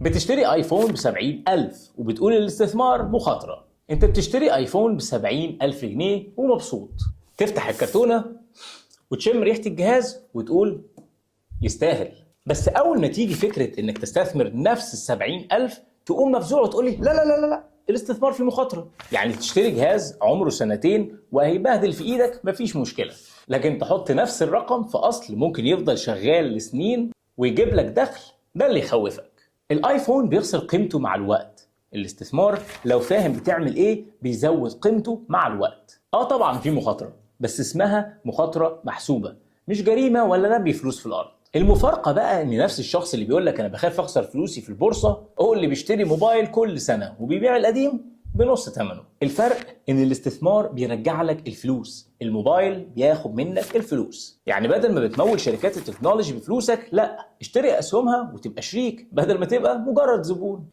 بتشتري ايفون ب70,000 وبتقول الاستثمار مخاطرة. انت بتشتري ايفون ب70,000 جنيه ومبسوط. تفتح الكرتونة وتشم ريحة الجهاز وتقول يستاهل. بس اول ما تيجي فكرة انك تستثمر نفس ال70,000 تقوم مفزوع وتقولي لا لا لا لا لا، الاستثمار فيه مخاطرة. يعني تشتري جهاز عمره 2 وهيبهدل في ايدك مفيش مشكلة، لكن تحط نفس الرقم في اصل ممكن يفضل شغال لسنين ويجيب لك دخل، ده اللي يخوفك. الايفون بيخسر قيمته مع الوقت. الاستثمار لو فاهم بتعمل ايه بيزود قيمته مع الوقت. طبعا في مخاطرة، بس اسمها مخاطرة محسوبة، مش جريمة ولا رمي فلوس في الارض. المفارقة بقى ان نفس الشخص اللي بيقول لك انا بخاف اخسر فلوسي في البورصة هو اللي بيشتري موبايل كل سنة وبيبيع القديم بنص ثمنه. الفرق ان الاستثمار بيرجع لك الفلوس، الموبايل بياخد منك الفلوس. يعني بدل ما بتمول شركات التكنولوجي بفلوسك، لا، اشتري اسهمها وتبقى شريك بدل ما تبقى مجرد زبون.